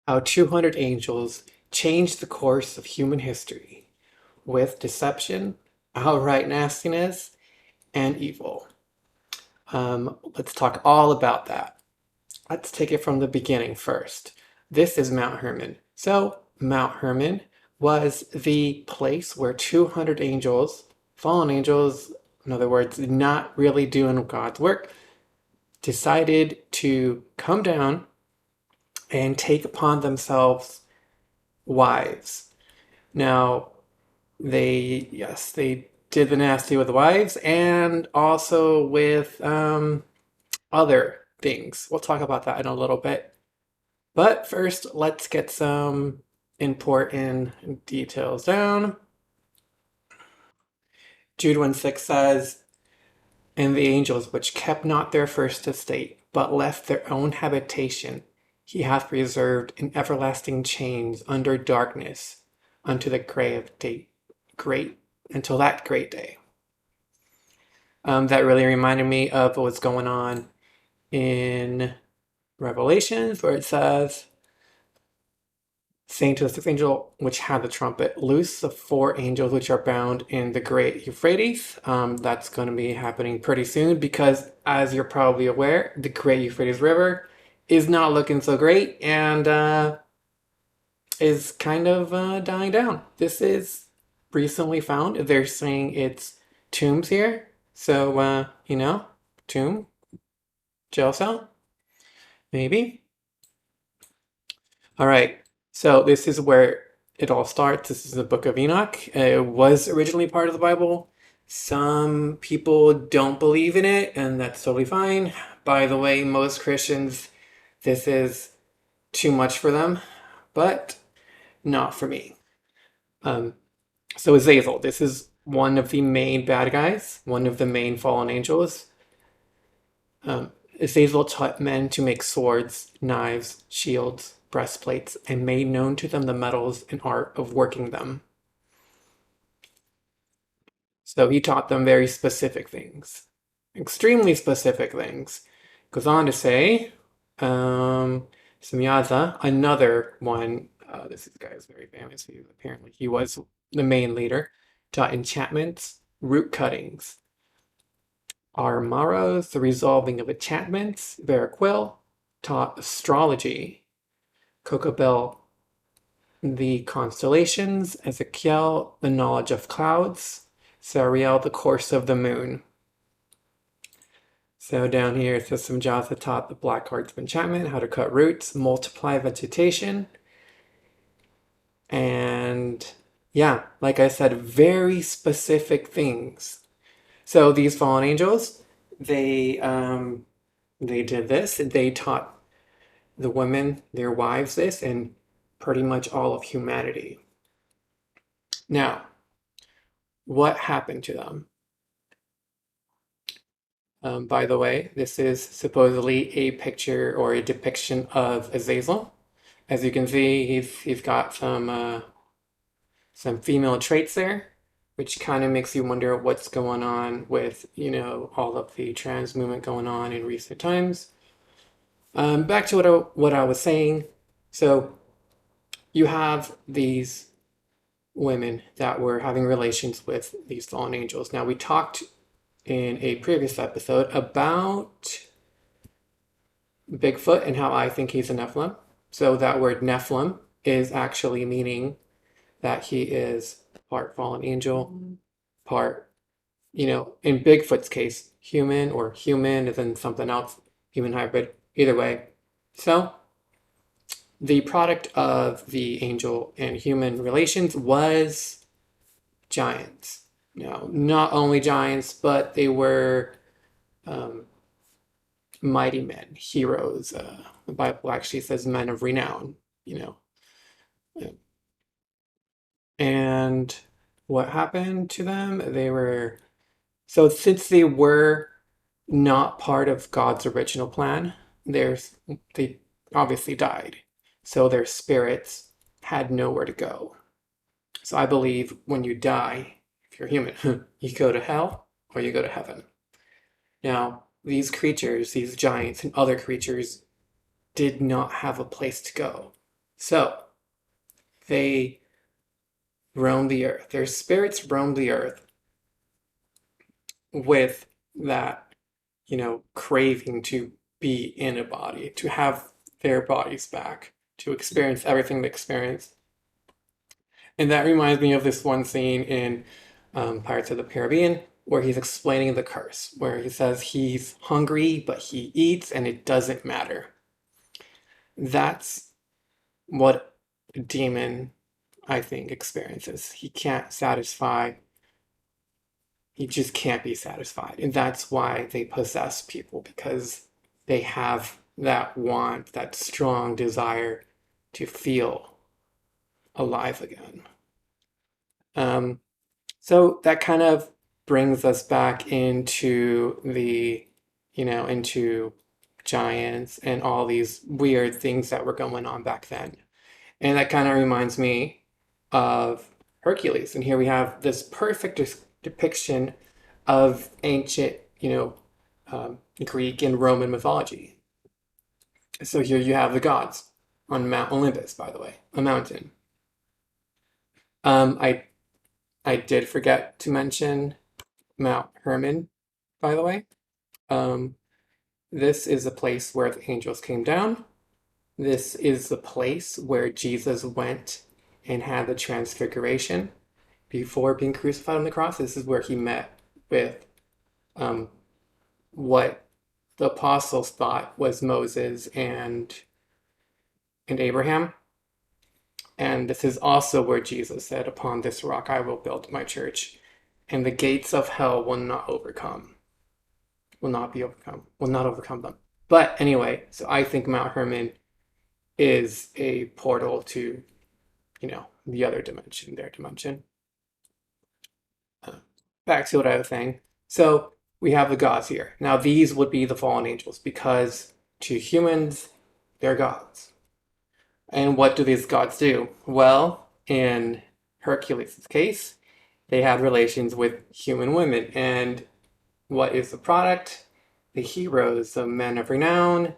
How 200 angels changed the course of human history with deception, outright nastiness, and evil. Let's talk all about that. Let's take it from the beginning first. This is Mount Hermon. So, Mount Hermon was the place where 200 angels, fallen angels, in other words, not really doing God's work, decided to come down and take upon themselves wives. Now, yes, they did the nasty with wives and also with other things. We'll talk about that in a little bit. But first, let's get some important details down. Jude 1:6 says, "And the angels which kept not their first estate, but left their own habitation, he hath preserved in everlasting chains under darkness unto the great until that great day." That really reminded me of what's going on in Revelations, where it says, saying to the sixth angel which had the trumpet, loose the four angels which are bound in the great Euphrates. That's going to be happening pretty soon because, as you're probably aware, the great Euphrates River is not looking so great and is kind of dying down. This is recently found. They're saying it's tombs here. So, tomb, jail cell, maybe. All right, so this is where it all starts. This is the Book of Enoch. It was originally part of the Bible. Some people don't believe in it, and that's totally fine. By the way, most Christians, this is too much for them, but not for me. Um, so Azazel, this is one of the main bad guys, one of the main fallen angels. Azazel taught men to make swords, knives, shields, breastplates, and made known to them the metals and art of working them. So he taught them very specific things, extremely specific things. Goes on to say, Samyaza, another one, this guy is very famous. Apparently he was the main leader, taught enchantments, root cuttings, Armaros, the resolving of enchantments, Baraquil, taught astrology, Kokabel, the constellations, Ezekiel, the knowledge of clouds, Sariel, the course of the moon. So down here it says some Jatha taught the black arts of enchantment, how to cut roots, multiply vegetation, and yeah, like I said, very specific things. So these fallen angels, they did this. They taught the women, their wives, this, and pretty much all of humanity. Now, what happened to them? By the way, this is supposedly a picture or a depiction of Azazel. As you can see, he's got some female traits there, which kind of makes you wonder what's going on with, all of the trans movement going on in recent times. Back to what I was saying. So you have these women that were having relations with these fallen angels. Now, we talked in a previous episode about Bigfoot and how I think he's a Nephilim. So that word Nephilim is actually meaning that he is part fallen angel, part, in Bigfoot's case, human or human and then something else, human hybrid, either way. So the product of the angel and human relations was giants. Now, not only giants, but they were mighty men, heroes. The Bible actually says men of renown, you know. And what happened to them? So since they were not part of God's original plan, they obviously died. So their spirits had nowhere to go. So I believe when you die, if you're human, you go to hell or you go to heaven. Now, these creatures, these giants and other creatures, did not have a place to go. So they roam the earth. Their spirits roam the earth with that, craving to be in a body, to have their bodies back, to experience everything they experience. And that reminds me of this one scene in Pirates of the Caribbean where he's explaining the curse, where he says he's hungry, but he eats and it doesn't matter. That's what a demon, I think, experiences. He just can't be satisfied. And that's why they possess people, because they have that want, that strong desire to feel alive again. Um, so that kind of brings us back into into giants and all these weird things that were going on back then. And that kind of reminds me of Hercules. And here we have this perfect depiction of ancient, Greek and Roman mythology. So here you have the gods on Mount Olympus, by the way, a mountain. I did forget to mention Mount Hermon, by the way. Um, this is a place where the angels came down. This is the place where Jesus went and had the transfiguration before being crucified on the cross. This is where he met with um, what the apostles thought was Moses and Abraham. And this is also where Jesus said, "Upon this rock I will build my church, and the gates of hell will not overcome them." But anyway, so I think Mount Hermon is a portal to, the other dimension, their dimension. Uh, Back to what I was saying. So we have the gods here. Now these would be the fallen angels because to humans, they're gods. And what do these gods do? Well, in Hercules' case, they had relations with human women. And what is the product? The heroes, the men of renown,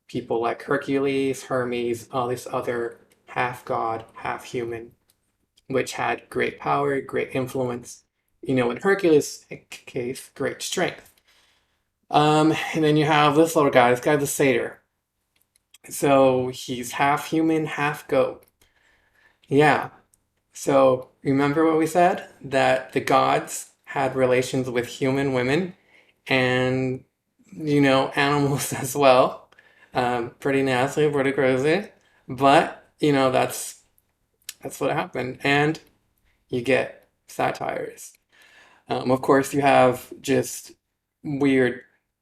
people like Hercules, Hermes, all these other half god, half human, which had great power, great influence. In Hercules' case, great strength. And then you have this little guy, this guy's the satyr. So he's half human, half goat. Yeah. So remember what we said? That the gods had relations with human women and, animals as well. Pretty nasty, pretty crazy. But, that's what happened. And you get satires. Of course, you have just weird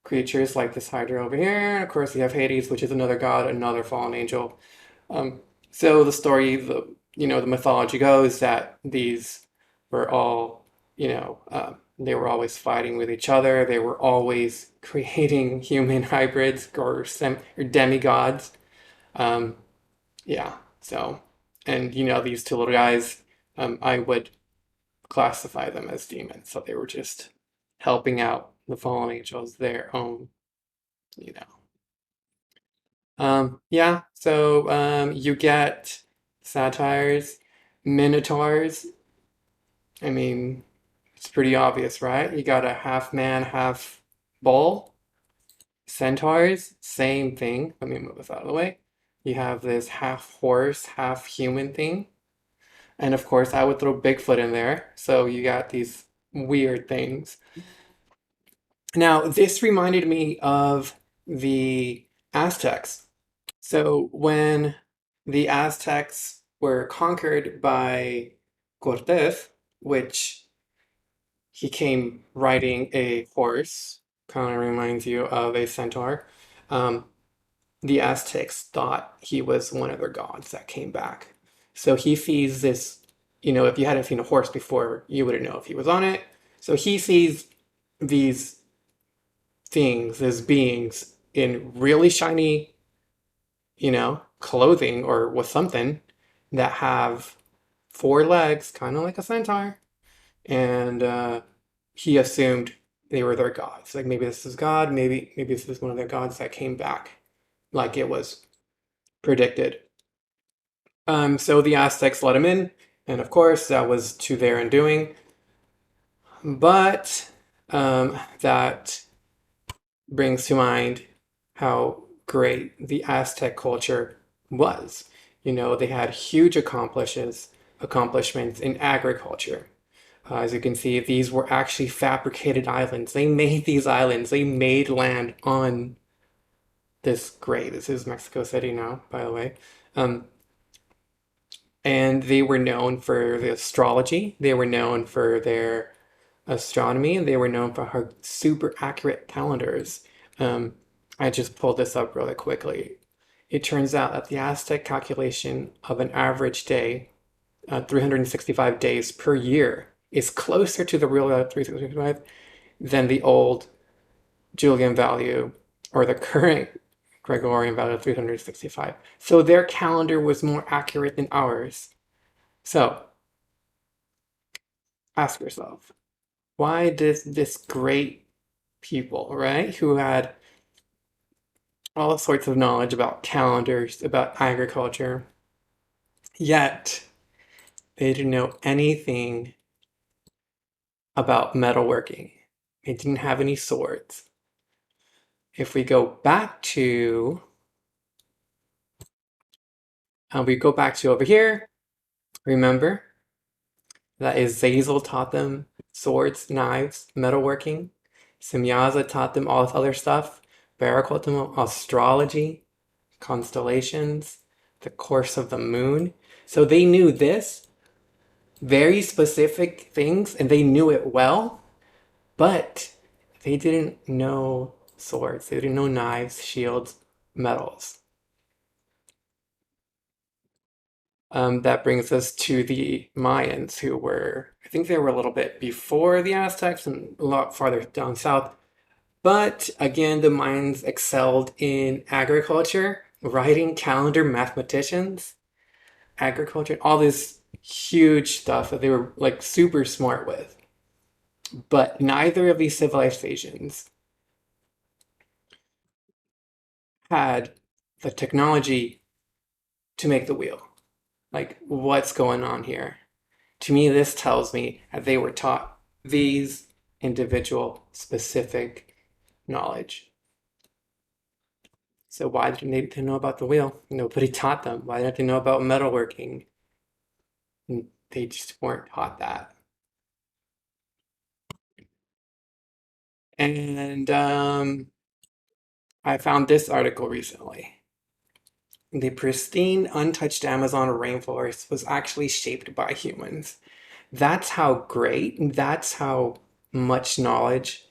creatures like this Hydra over here. Of course, you have Hades, which is another god, another fallen angel. So the story, the mythology goes that these were all, they were always fighting with each other. They were always creating human hybrids or demigods. Um, yeah. So, and these two little guys, I would classify them as demons. So they were just helping out the fallen angels, their own, you know. Yeah, so you get satires, minotaurs. I mean, it's pretty obvious, right? You got a half man, half bull. Centaurs, same thing. Let me move this out of the way. You have this half horse, half human thing. And of course, I would throw Bigfoot in there. So you got these weird things. Now, this reminded me of the Aztecs. So when the Aztecs were conquered by Cortés, which he came riding a horse, kind of reminds you of a centaur, um, the Aztecs thought he was one of their gods that came back. So he sees this, if you hadn't seen a horse before, you wouldn't know if he was on it. So he sees these things, these beings in really shiny, clothing or with something that have four legs, kind of like a centaur. And he assumed they were their gods. Like maybe this is God, maybe this is one of their gods that came back, like it was predicted. So the Aztecs let him in, and of course that was to their undoing. But that brings to mind how great the Aztec culture was. You know, they had huge accomplishments in agriculture. As you can see, these were actually fabricated islands. They made these islands. They made land on this is Mexico City now, by the way. Um, and they were known for the astrology. They were known for their astronomy, and they were known for her super accurate calendars. Um, I just pulled this up really quickly. It turns out that the Aztec calculation of an average day, 365 days per year, is closer to the real 365 than the old Julian value or the current Gregorian value of 365. So their calendar was more accurate than ours. So ask yourself, why does this great people, right, who had all sorts of knowledge about calendars, about agriculture, yet they didn't know anything about metalworking? They didn't have any swords. If we go back to over here, remember that Azazel taught them swords, knives, metalworking. Semyaza taught them all this other stuff. Barak taught them astrology, constellations, the course of the moon. So they knew this, very specific things, and they knew it well, but they didn't know swords. They didn't know knives, shields, metals. That brings us to the Mayans, who were, I think they were a little bit before the Aztecs and a lot farther down south. But again, the Mayans excelled in agriculture, writing, calendar, mathematicians, agriculture, all this huge stuff that they were like super smart with. But neither of these civilizations had the technology to make the wheel. Like, what's going on here? To me, this tells me that they were taught these individual specific knowledge. So why didn't they know about the wheel? Nobody taught them. Why didn't they know about metalworking? They just weren't taught that. And I found this article recently. The pristine, untouched Amazon rainforest was actually shaped by humans. That's how great, that's how much knowledge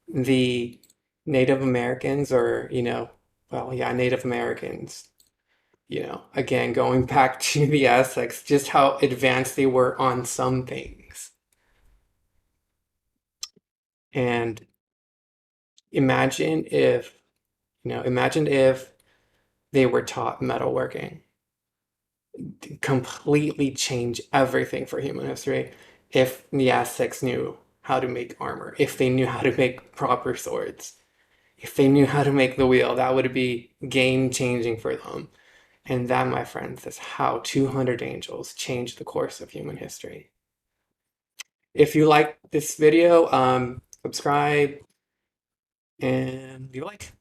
the Native Americans, or, well, yeah, Native Americans, again, going back to the Aztecs, just how advanced they were on some things. And imagine if, imagine if they were taught metalworking, completely change everything for human history. If the Aztecs knew how to make armor, if they knew how to make proper swords, if they knew how to make the wheel, that would be game changing for them. And that, my friends, is how 200 angels changed the course of human history. If you like this video, subscribe and leave a like.